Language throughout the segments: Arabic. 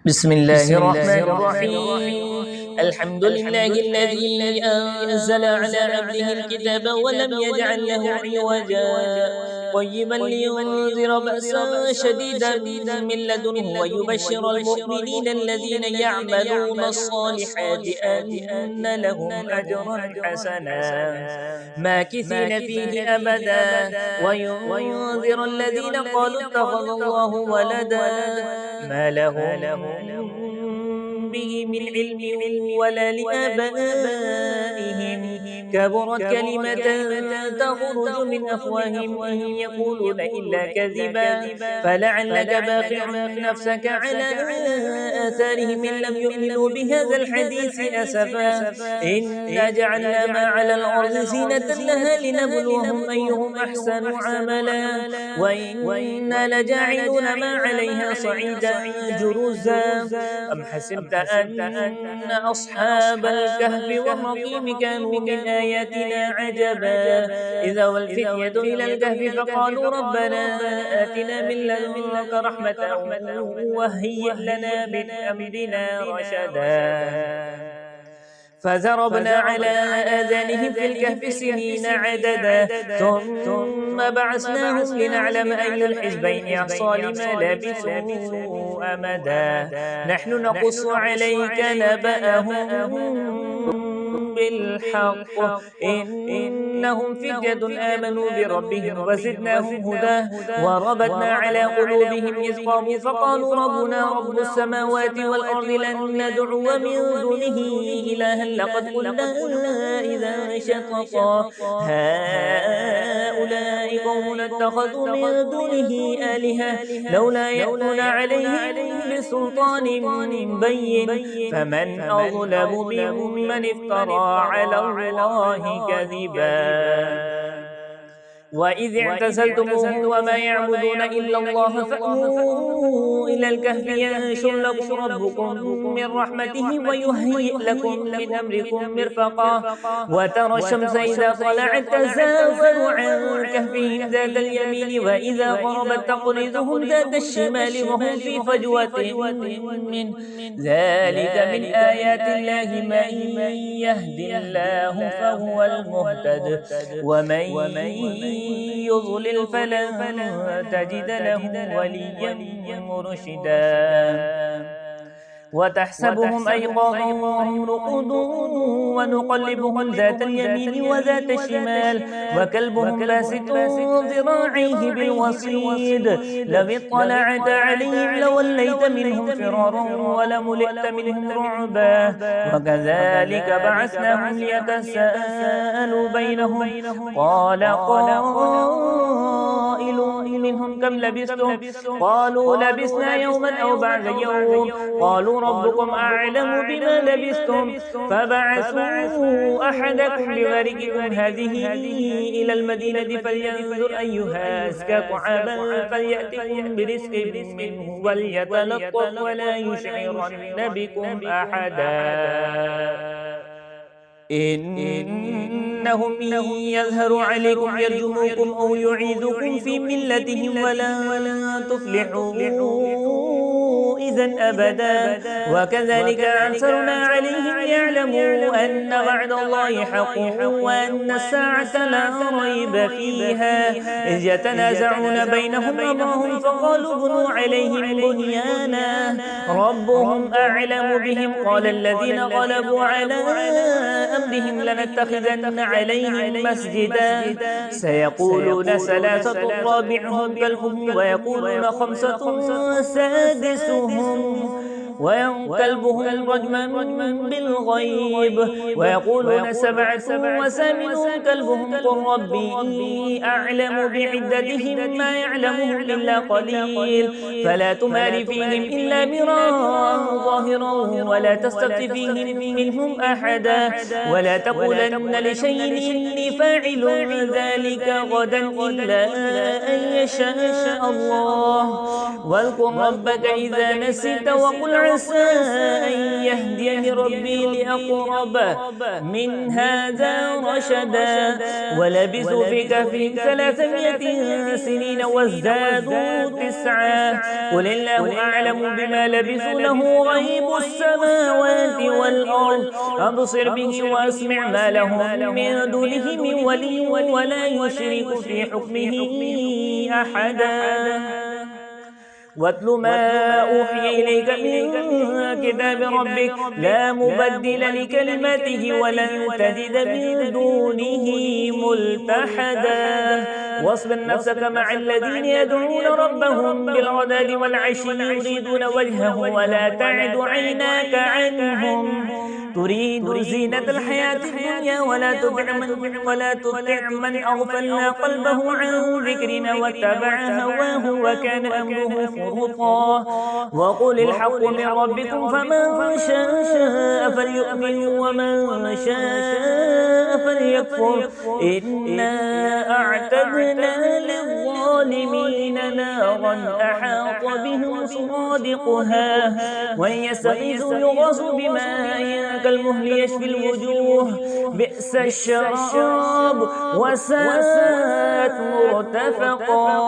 بسم الله الرحمن الرحيم. الحمد لله الذي أنزل على عبده الكتاب ولم يجعل له عوجا قيما لينذر بأسا شديدا من لدنه ويبشر المؤمنين الذين يعملون الصالحات أن لهم أجرا حسنا ماكثين فيه أبدا وينذر الذين قالوا اتخذ الله ولدا ما لهم به من علم ولا لآبائهم كبرت كلمة تخرج من أفواههم إن يقولون إلا كذبا فلعلك باخع نفسك على آثارهم إن لم يؤمنوا بهذا الحديث أسفا إنا جعلنا ما على الأرض زينة لها لنبلوهم أيهم أحسن عملا وإنا لجاعلون ما عليها صعيدا جرزا أم حسبت أن أصحاب الكهف والرقيم كانوا من آياتنا عجبا إذا والفتية إلى الكهف فقالوا ربنا آتنا من لدنك رحمة وهيئ لنا من أمرنا رشدا فضربنا على آذانهم في الكهف سنين عددا ثم بعثناهم لنعلم أي الحزبين أحصى لما لبثوا أمدا نحن نقص عليك نبأهم بالحق إنهم فتية آمنوا بربهم وزدناهم هدى وربطنا على قلوبهم إذ قاموا فقالوا ربنا رب السماوات والأرض لن ندعو من دونه إلها لقد قلنا إذا شططا هؤلاء قوم اتخذوا من دونه آلهة لولا يأتون عليهم بسلطان بين فمن أظلم ممن افترى على الله كذبا وإذ اعتزلتموهم وما يعبدون إلا الله فأووا إلى الكهف ينشر لكم ربكم من رحمته ويهيئ لكم من أمركم مرفقا وترى الشمس إذا طلعت تزاور عن كهفهم ذات اليمين وإذا غربت تقرضهم ذات الشمال وهم في فجوة من ذلك من آيات الله من يهد الله فهو المهتد ومن يضلل فلن تجد له وليا مرشدا وتحسبهم أيقاظا وهم رقود ونقلبهم ذات اليمين وذات الشمال وكلبهم باسط ذراعيه بالوصيد لو اطلعت عليهم لوليت منهم فرارا ولملئت منهم رعبا وكذلك بعثناهم ليتساءلوا بينهم قال قائل منهم كم لبثتم قالوا لبثنا يوما أو بعد يوم قالوا ربكم أعلم بما لبثتم فبعثوا أحدكم بورقكم هذه إلى المدينة فلينظر أيها أزكى طعاما فليأتكم برزق منه وليتلطف ولا يشعرن بكم أحدا إنهم إن يظهروا عليكم يرجموكم أو يعيدوكم في ملتهم ولا تفلحوا إذا أبدا وكذلك أنصرنا عليهم يعلموا أن وعد الله حق وأن الساعة لا ريب فيها إذ يتنازعون بينهم أمرهم فقالوا بنوا عليهم بنيانا ربهم أعلم بهم قال الذين غلبوا على أمرهم لنتخذن عليهم مسجدا سيقولون ثلاثة رابعهم كلبهم ويقولون خمسة سادسهم وكلبهم رجما بالغيب ويقولون سبعة وثامنهم كلبهم قل ربي أعلم بعدتهم ما يعلمهم إلا قليل فلا تمار فيهم إلا مراء ظاهرا ولا تستفت فيهم منهم أحدا ولا تقولن لشيء إني فاعل ذلك غدا إلا أن يشاء الله واذكر ربك إذا نسيت وقل عسى أن يهديني ربي لأقرب من هذا رشدا ولبثوا في كهفهم 300 سنين وازدادوا 9 قل الله أعلم بما لبثوا له غيب السماوات والأرض أبصر به وأسمع ما لهم من دونه من ولي ولا يشرك في حكمه أحدا واتل ما أوحي إليك من كتاب ربك لا مبدل لكلماته ولن تجد من دونه ملتحدا واصبر نفسك مع الذين يدعون ربهم بالغداة والعشي يريدون وجهه ولا تعد عيناك عنهم تريد زينة الحياة الدنيا ولا تطع من أغفلنا قلبه عن ذكرنا واتبع هواه وكان أمره فرطا وقل الحق من ربكم فمن شاء فليؤمن ومن شاء فليكفر إنا أعتدنا للظالمين نارا أحاط بهم سرادقها وإن يستغيثوا يغاثوا بماء كالمهل يشفي الوجوه بئس الشراب وساءت مرتفقا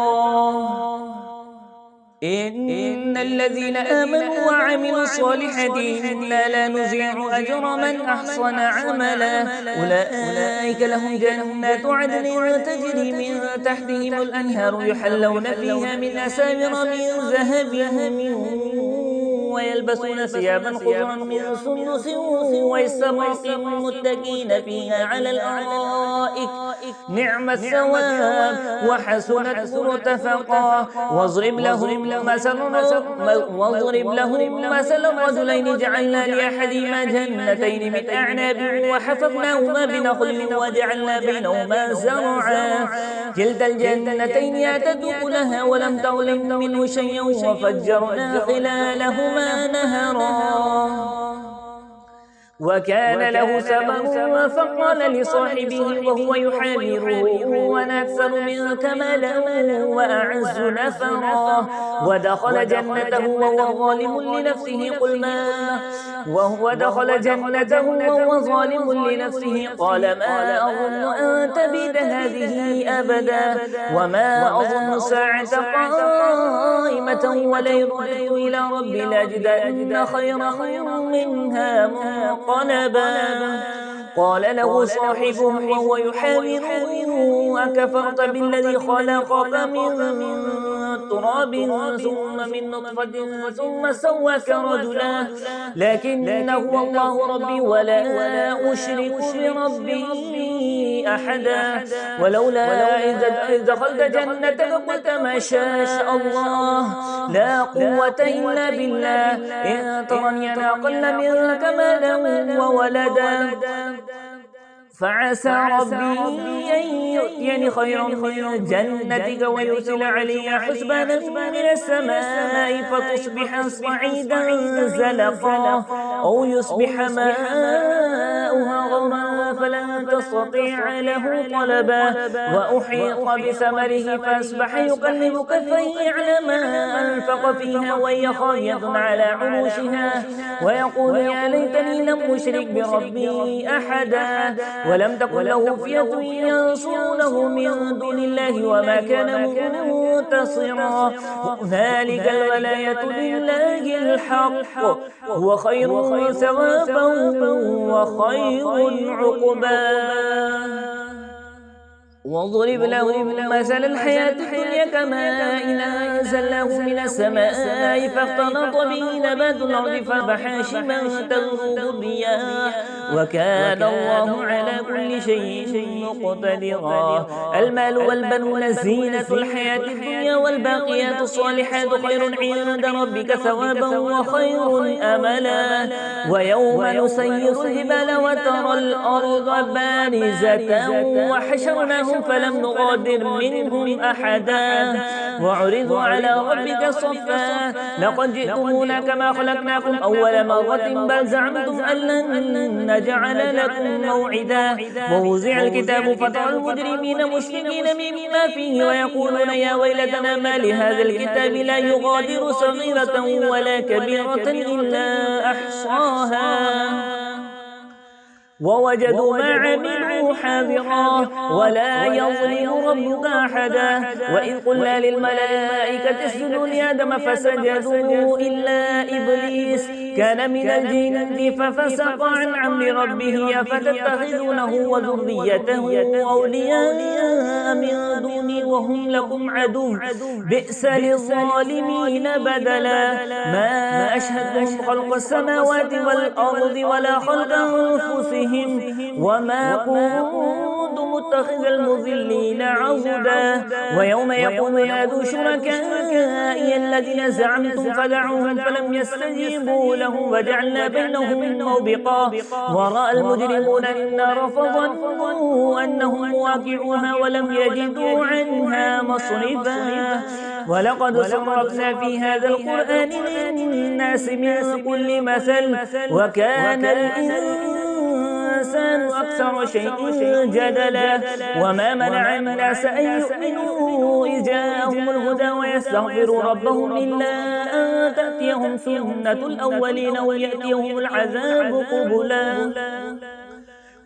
إن الذين آمنوا وعملوا الصالحات إنا لا نضيع أجر من أحسن عملا أولئك لهم جنات عدن تجري من تحتهم الأنهار يحلون فيها من أساور من ذهب ويلبسون ثيابا خضرا من سندس واستبرق متكئين فيها على الأرائك نعم الثواب وحسنت مرتفقا واضرب لهم مثل رجلين جعلنا لأحدهما جنتين من أعناب وحفظناهما بنخل وجعلنا بينهما زرعا كلتا الجنتين آتت أكلها ولم تظلم منه شيئا وفجرنا خلالهما نهرا وكان له ثمر فقال لصاحبه وهو يحاوره أنا أكثر منك مالا وأعز نفرا ودخل جنته وهو ظالم لنفسه قال ما أظن أن تبيد هذه أبدا وما أظن الساعة قائمة ولئن رددت إلى ربي لأجدن خيرا منها منقلبا قال له صاحبه وهو يحاوره أكفرت بالذي خلقك من تراب ثم من نطفة ثم سواك رجلا لكنه الله ربي ولا أشرك بربي أحدا ولولا إذ دخلت جنتك قلت ما شاء الله لا قوة إلا بالله إن ترني أنا أقل منك مالا وولدا فعسى ربي أن يؤتيني خيرا من جنتك ويرسل علي حسبانا من السماء فتصبح صعيدا زلقا أو يصبح ماؤها غورا فلن تستطيع له طلبا وأحيط بثمره فأصبح يقلب كفيه على ما أنفق فيها وهي خاوية على عروشها ويقول يا ليتني لم أشرك بربي أحدا ولم تكن له فئة ينصرونه من دون الله وما كان منتصرا هنالك الولاية لله الحق هو خير ثوابا وخير عقبا واضرب لهم مثل الحياة الدنيا كماء أنزلناه من السماء فاختلط به نبات الأرض فأصبح هاشما تذروه الرياح وكان الله على كل شيء مقتدرا المال والبنون زينة الحياة الدنيا والباقيات الصالحات خير عند ربك ثوابا وخير أملا ويوم نسير الجبال وترى الأرض بارزة وحشرناهم حشرناهم فلم نغادر منهم أحدا وعرضوا على ربك صفا لقد جئتمونا كما خلقناكم أول مرة بل زعمتم أن لن نجعل لكم موعدا ووزع الكتاب فترى المجرمين مشفقين مما فيه ويقولون يا ويلتنا ما لهذا الكتاب لا يغادر صغيرة ولا كبيرة إلا أحصاها ووجدوا ما عملوا حاضرا ولا يظلم ربك أحدا وإذ قلنا للملائكة اسجدوا لآدم فسجدوا إلا إبليس كان من الجن ففسق عن أمر ربه أفتتخذونه وذريته أولياء من دوني وهم لكم عدو بئس للظالمين بدلا ما أشهدهم خلق السماوات والأرض ولا خلق أنفسهم وما كنت متخذ المضلين عضدا ويوم يقول نادوا شركائي الذين زعمتم فدعوهم فلم يستجيبوا لهم وجعلنا بينهم موبقا ورأى المجرمون النار فظنوا أنهم واقعوها ولم يجدوا عنها مصرفا ولقد صرفنا في هذا القرآن للناس من كل مثل وكان الإنسان أكثر شيء جدلا وما منع الناس أن يؤمنوا إذ جاءهم الهدى ويستغفروا ربهم إلا أن تأتيهم سنة الأولين ويأتيهم العذاب قبلا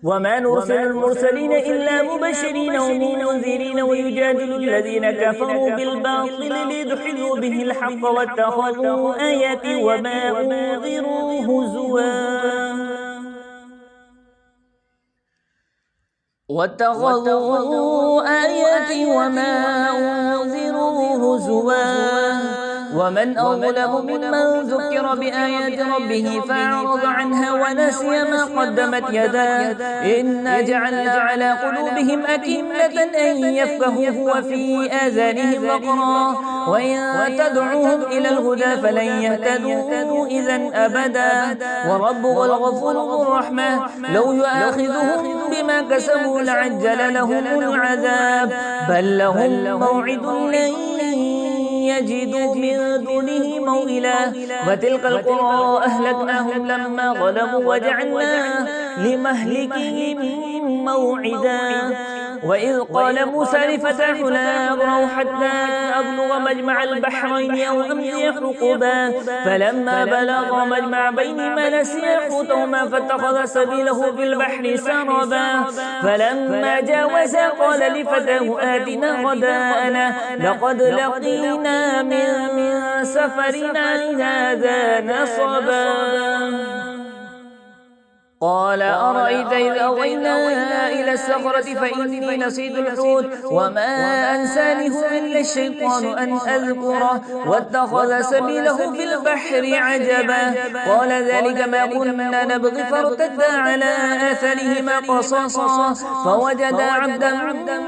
وما نرسل المرسلين إلا مبشرين ومنذرين ويجادل الذين كفروا بالباطل ليدحضوا به الحق واتخذوا آياتي وما أنذروا هزوا واتخذوا آياتي وما أنذروا هزوا ومن أظلم ممن ذكر بآيات ربه فأعرض عنها ونسي ما قدمت يداه إنا جعلنا على قلوبهم أكنة أن يفقهوه وفي آذانهم وقرا وإن تدعوهم إلى الهدى فلن يهتدوا إذا أبدا وربك الغفور ذو الرحمة لو يؤاخذهم بما كسبوا لعجل لهم العذاب بل لهم موعد لن يجدوا من دونه موئلا وتلك القرى أهلكناهم لما ظلموا وجعلنا لمهلكهم موعدا وإذ قال موسى لفتاه لا أبرح حتى أبلغ مجمع البحرين أو أمضي حقبا فلما بلغ مجمع بينهما نسيا حوتهما فاتخذ سبيله في البحر سربا فلما جاوزا قال لفتاه آتنا غداءنا لقد لقينا من سفرنا هذا نصبا قال أرأيت إذ أوينا إلى الصخرة فإني نسيت الحوت وما أنسانه إلا الشيطان أن أذكره واتخذ سبيله في البحر عجبا قال ذلك ما كنا نبغي فارتدا على آثارهما قصصا فوجدا عبدا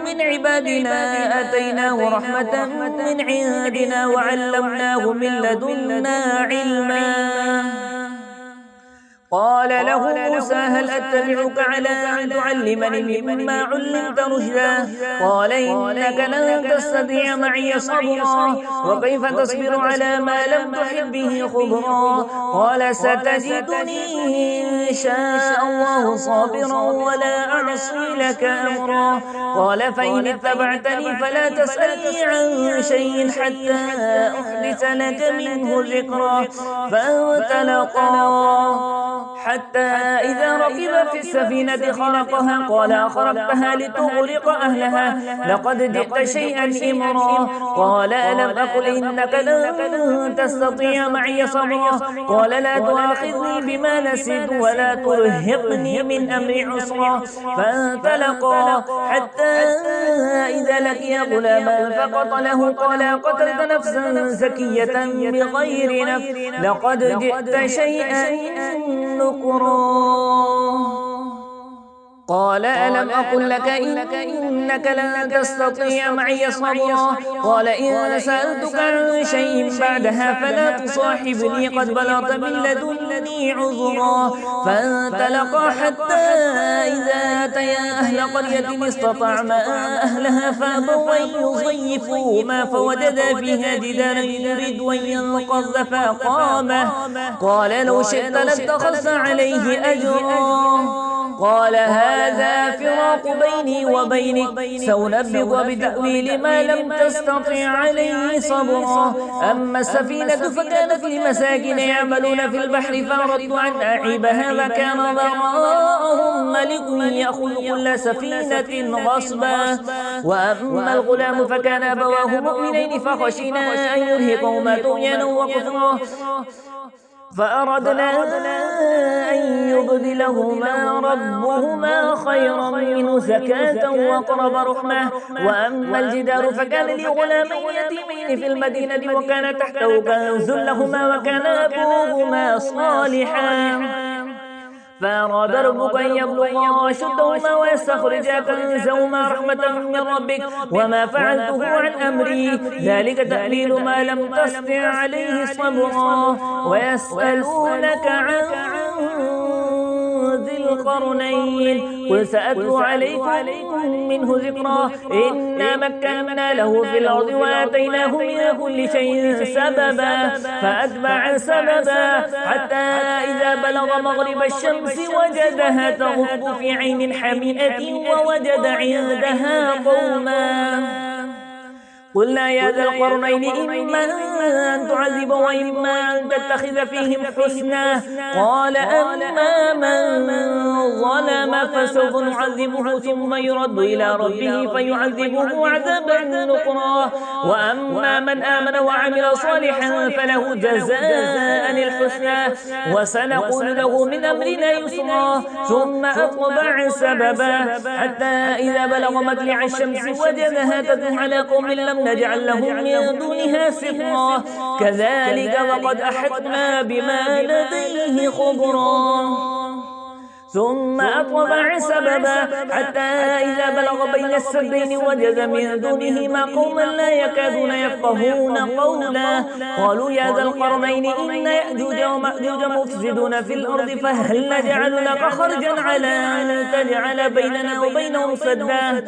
من عبادنا آتيناه رحمة من عندنا وعلمناه من لدنا علما قال له موسى هل أتبعك على أن تعلمني مما علمت رشدا قال إنك لن تستطيع معي صبرا وكيف تصبر على ما لم تحب به خبرا قال ستجدني إن شاء الله صابرا ولا أعصي لك أمرا قال فإن اتبعتني فلا تسألني عن شيء حتى أحدث لك منه ذكرا فانطلقا حتى إذا ركب في السفينة خلقها قال أخرقتها لتغرق أهلها لقد جئت شيئا إمرا قال ألم أقل إنك لن تستطيع معي صبرا قال لا تؤاخذني بما نسيت ولا ترهقني من أمري عسرا فانطلقا حتى إذا لقيا غلاما فقتله قال قتلت نفسا زكية بغير نفس لقد جئت شيئا نكرا قال ألم أقل لك إنك لن تستطيع معي صبرا قال إن سألتك عن شيء بعدها فلا تصاحبني قد بلغت من لدني عذرا فانطلقا حتى إذا أتيا أهل قرية استطعما أهلها فأبوا أن يضيفوهما فوجدا فيها جدارا يريد أن ينقض فأقامه قال لو شئت لاتخذت عليه أجرا قال هذا فراق بيني وبينك سأنبئك بتأويل ما لم تستطع عليه صبرا أما السفينة فكانت لمساكين يعملون في البحر فأردت أن أعيبها فكان وراءهم ملك يأخذ كل سفينة غصبا وأما الغلام فكان أبواه مؤمنين فخشينا أن يرهقهما طغيانا وكفرا فأردنا أن يبدلهما ربهما خيرا منه زكاة وأقرب رحمة وأما الجدار فكان لغلامين يتيمين في المدينة وكان تحته كنز لهما وكان أبوهما صالحا فأراد ربك أن يبلغا أشدهما ويستخرجا كنزهما رحمة من ربك وما فعلته عن أمري ذلك تأويل ما لم تستطع عليه صبرا ويسألونك عن ذي القرنين قل سأتلو عليكم منه ذكرا إنا مكنا له في الأرض وآتيناه من كل شيء سببا فأتبع سببا حتى إذا بلغ مغرب الشمس وجدها تغرب في عين حمئة ووجد عندها قوما قلنا يا ذا القرنين إما أن تعذب وإما أن تتخذ فيهم حسنا قال أما من ظلم فسوف نعذبه ثم يرد إلى ربه فيعذبه عذابا نكرا وأما من آمن وعمل صالحا فله جزاء الحسنى وسنقول له من أمرنا يسرا ثم أتبع سببا حتى إذا بلغ مطلع الشمس وجدها تدعو على قوم لم نجعل لهم من دونها سترا كذلك وقد أحطنا بما لديه خبرا ثم أتبع سببا حتى إذا بلغ بين السدين وجد من دونهما قوما لا يكادون يفقهون قولا قالوا يا ذا القرنين إن يأجوج ومأجوج مفسدون في الأرض فهل نجعل لك خرجا على أن تجعل بيننا وبينهم سدا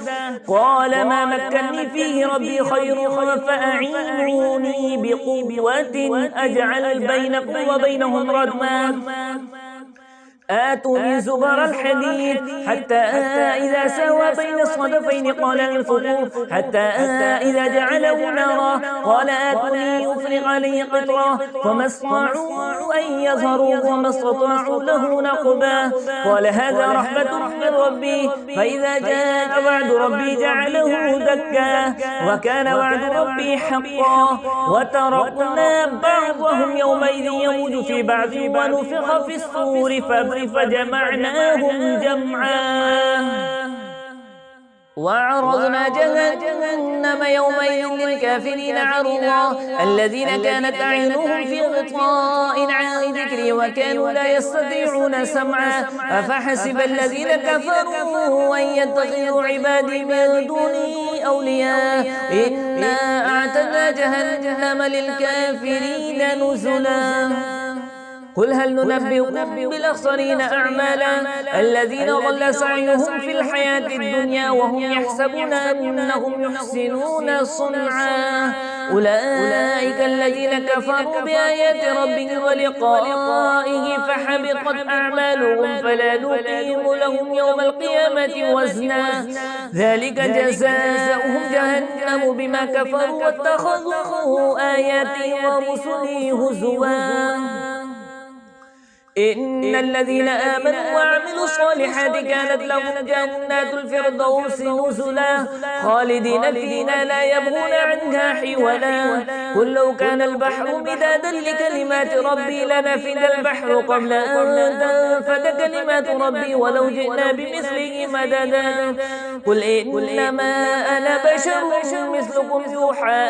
قال ما مكنني فيه ربي خير فأعينوني بقوة أجعل بينكم وبينهم ردما آتوني زبر الحديد حتى إذا ساوى بين الصدفين قال انفخوا حتى إذا جعله نارا قال آتوني يفرغ عليه قطرا فما استطاعوا أن يظهروه وما استطاعوا له نقبا قال هذا رحمة من ربي فإذا جاء وعد ربي جعله دكا وكان وعد ربي حقا وتركنا بعضهم يومئذ يموج في بعض ونفخ في الصور فجمعناهم جمعا وعرضنا جهنم يومئذ للكافرين عرضا الذين كانت أعينهم في غطاء عن ذكري وكانوا لا يستطيعون سمعا أفحسب الذين كفروا أن يتخذوا عبادي من دوني أولياء إنا أعتدنا جهنم للكافرين نزلا قل هل ننبئكم بالأخسرين أعمالا الذين ضل سعيهم في الحياة الدنيا وهم يحسبون أنهم يحسنون صنعا أولئك الذين كفروا بآيات ربهم ولقائه فحبطت أعمالهم فلا نقيم لهم يوم القيامة وزنا ذلك جزاؤهم جهنم بما كفروا واتخذوا آياتي ورسلي هزوا إن الذين آمنوا وعملوا الصالحات كانت لهم جنات الفردوس نزلا خالدين فيها لا يبغون عنها حولا قل لو كان البحر مدادا لكلمات ربي لنفد البحر قبل أن تنفد كلمات ربي ولو جئنا بمثله مددا قل إنما أنا بشر مثلكم يوحى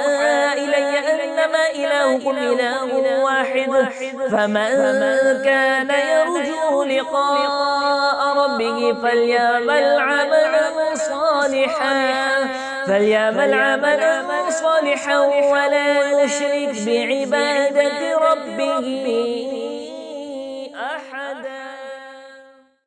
إلي أنما إلهكم إله واحد فمن كان يرجو لقاء ربه فليعمل عملا صالحا ولا يشرك بعبادة ربه